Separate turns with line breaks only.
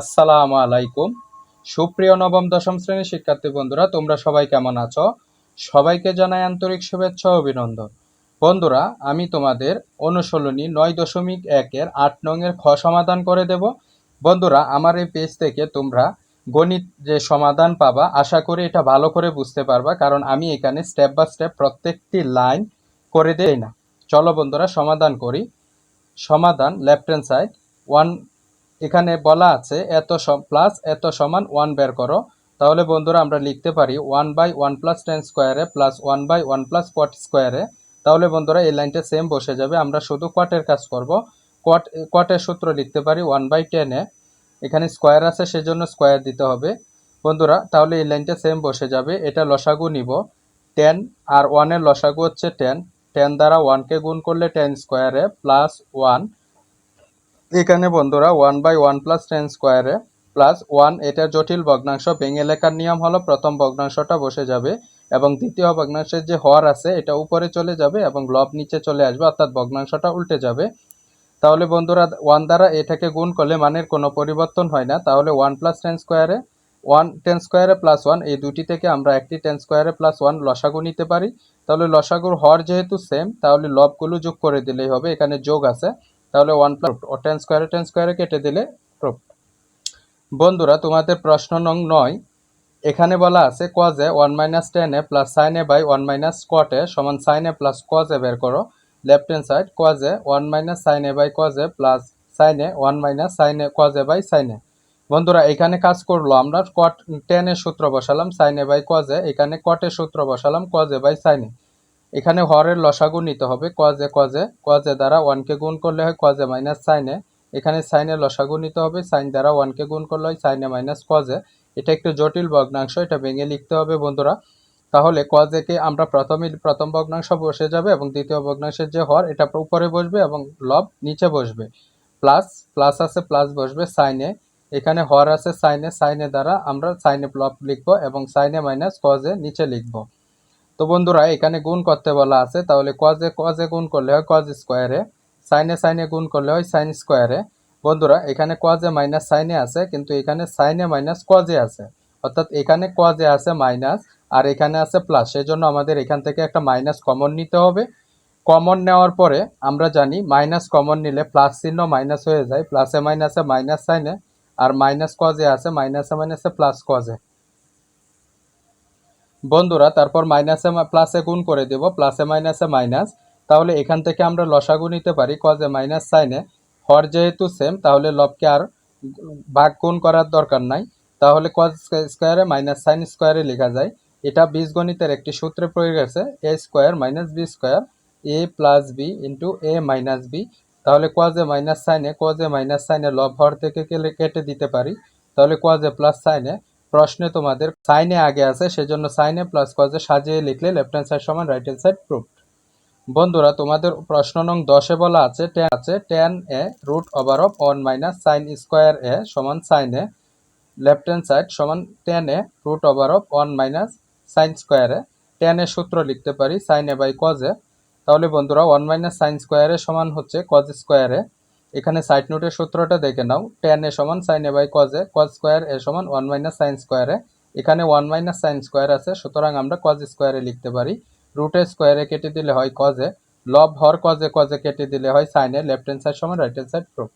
আসসালামু আলাইকুম। সুপ্রিয় নবম দশম শ্রেণীর শিক্ষার্থী বন্ধুরা, তোমরা সবাই কেমন আছো? সবাইকে জানাই আন্তরিক শুভেচ্ছা ও অভিনন্দন। বন্ধুরা, আমি তোমাদের অনুশীলনী 9.1 এর 8 নং এর খ সমাধান করে দেব। বন্ধুরা, আমার এই পেজ থেকে তোমরা গণিত যে সমাধান পাবা, আশা করি এটা ভালো করে বুঝতে পারবা, কারণ আমি এখানে স্টেপ বাই স্টেপ প্রত্যেকটি লাইন করে দেই না। চলো বন্ধুরা সমাধান করি। সমাধান লেফট হ্যান্ড সাইড 1, এখানে বলা আছে প্লাস এত সমান 1 বের করো। তাহলে বন্ধুরা আমরা লিখতে পারি 1/1 প্লাস 10 স্কোয়ারে প্লাস 1/1 প্লাস কোয়াট স্কোয়ারে। তাহলে বন্ধুরা এই লাইনটা সেম বসে যাবে, আমরা শুধু কোয়াটের কাজ করব। কোয়াটের সূত্র লিখতে পারি 1/10 এখানে স্কোয়ার আছে সেজন্য স্কোয়ার দিতে হবে বন্ধুরা। তাহলে এই লাইনটা সেম বসে যাবে। এটা লসাগু নিব 10 আর 1 এর লসাগু হচ্ছে 10। 10 দ্বারা 1 কে গুণ করলে 10 স্কোয়ারে প্লাস 1। এখানে বন্ধুরা 1/1 প্লাস 10 স্কোয়ারে প্লাস 1, এটার জটিল ভগ্নাংশ ভেঙে লেখার নিয়ম হলো প্রথম ভগ্নাংশটা বসে যাবে এবং দ্বিতীয় ভগ্নাংশের যে হর আছে এটা উপরে চলে যাবে এবং লব নিচে চলে আসবে, অর্থাৎ ভগ্নাংশটা উল্টে যাবে। তাহলে বন্ধুরা 1 দ্বারা এটাকে গুণ করলে মানের কোনো পরিবর্তন হয় না। তাহলে 1 প্লাস 10 স্কোয়ারে 1, 10 স্কোয়ারে প্লাস 1, এই দুটি থেকে আমরা একটি 10 স্কোয়ারে প্লাস 1 লসাগু নিতে পারি। তাহলে লসাগুর হর যেহেতু সেম, তাহলে লবগুলো যোগ করে দিলেই হবে, এখানে যোগ আছে। তাহলে 1 প্লাস 10 স্কোয়ারে 10 স্কোয়ারে কেটে দিলে প্রুফ। বন্ধুরা তোমাদের প্রশ্ন নং 9, এখানে বলা আছে cos a 1 minus tan a plus sin a by 1 minus cot a সমান sin a plus cos a বের করো। Left hand side cos a 1 minus sin a by cos a plus sin a 1 minus sin a cos a by sin a। বন্ধুরা এখানে কাজ করলো, আমরা cot tan এর সূত্র বসালাম sin a by cos a, এখানে cot এর সূত্র বসালাম cos a by sin a। এখানে হরের লসাগু নিতে হবে cos a দ্বারা 1 কে গুণ করলে হয় cos a minus sin a। এখানে sin এর লসাগু নিতে হবে, sin দ্বারা 1 কে গুণ করলে হয় sin a minus cos a। এটা একটু জটিল ভগ্নাংশ, এটা ভেঙে লিখতে হবে বন্ধুরা। তাহলে cos a কে আমরা প্রথম ভগ্নাংশ বসে যাবে এবং দ্বিতীয় ভগ্নাংশের যে হর এটা উপরে বসবে এবং লব নিচে বসবে। প্লাস প্লাস আছে প্লাস বসবে sin a, এখানে হর আছে sin a দ্বারা আমরা sin a লব লিখবো এবং sin a minus cos a নিচে লিখবো। তো বন্ধুরা এখানে গুণ করতে বলা আছে, তাহলে cos a গুণ করলে হয় cos স্কোয়ারে, sin a গুণ করলে হয় sin স্কোয়ারে। বন্ধুরা এখানে cos a minus sin a আছে, কিন্তু এখানে sin a minus cos a আছে, অর্থাৎ এখানে cos a আছে মাইনাস আর এখানে আছে প্লাস, সেজন্য আমাদের এখান থেকে একটা মাইনাস কমন নিতে হবে। কমন নেওয়ার পরে আমরা জানি মাইনাস কমন নিলে প্লাস চিহ্ন মাইনাস হয়ে যায়, প্লাসে মাইনাসে মাইনাস sin a আর মাইনাস cos a আছে, মাইনাসে মাইনাসে প্লাস cos a। বন্ধুরা তারপর মাইনাসে প্লাসে গুণ করে দেব, প্লাসে মাইনাসে মাইনাস। তাহলে এখান থেকে আমরা লসাগু নিতে পারি cos a minus sin a। হর যেহেতু সেম, তাহলে লবকে আর ভাগ গুণ করার দরকার নাই। তাহলে cos স্কোয়ারে মাইনাস sin স্কোয়ারে লেখা যায়। এটা বীজগণিতের একটি সূত্রে প্রয়োগ আছে, a square minus b square a plus b into a minus b। তাহলে cos a minus sin a লব হর থেকে কেটে দিতে পারি। তাহলে cos a plus sin a, প্রশ্নে তোমাদের sin a আগে আছে সেজন্য sin a plus cos a সাজিয়ে লিখলে লেফট হ্যান্ড সাইড সমান রাইট হ্যান্ড সাইড প্রুফ। বন্ধুরা তোমাদের প্রশ্ন নং 10-এ বলা আছে tan a root over of 1 minus sin square a সমান sin a। Left hand side সমান tan a root over of 1 minus sin square a। tan এর সূত্র লিখতে পারি sin a by cos a। তাহলে বন্ধুরা 1 মাইনাস sin স্কোয়ার a সমান হচ্ছে cos স্কোয়ার a। এখানে সাইড নোটের সূত্রটা দেখে নাও, tan a সমান sin a by cos a, cos square a সমান 1 মাইনাস sin স্কোয়ার a। এখানে 1 মাইনাস sin স্কোয়ার আছে, সুতরাং আমরা cos স্কোয়ার a লিখতে পারি। রুটের স্কোয়ারে কেটে দিলে হয় cos a, লব হর cos a কেটে দিলে হয় sin a, left hand side সমান রাইট হ্যান্ড সাইড প্রুফ।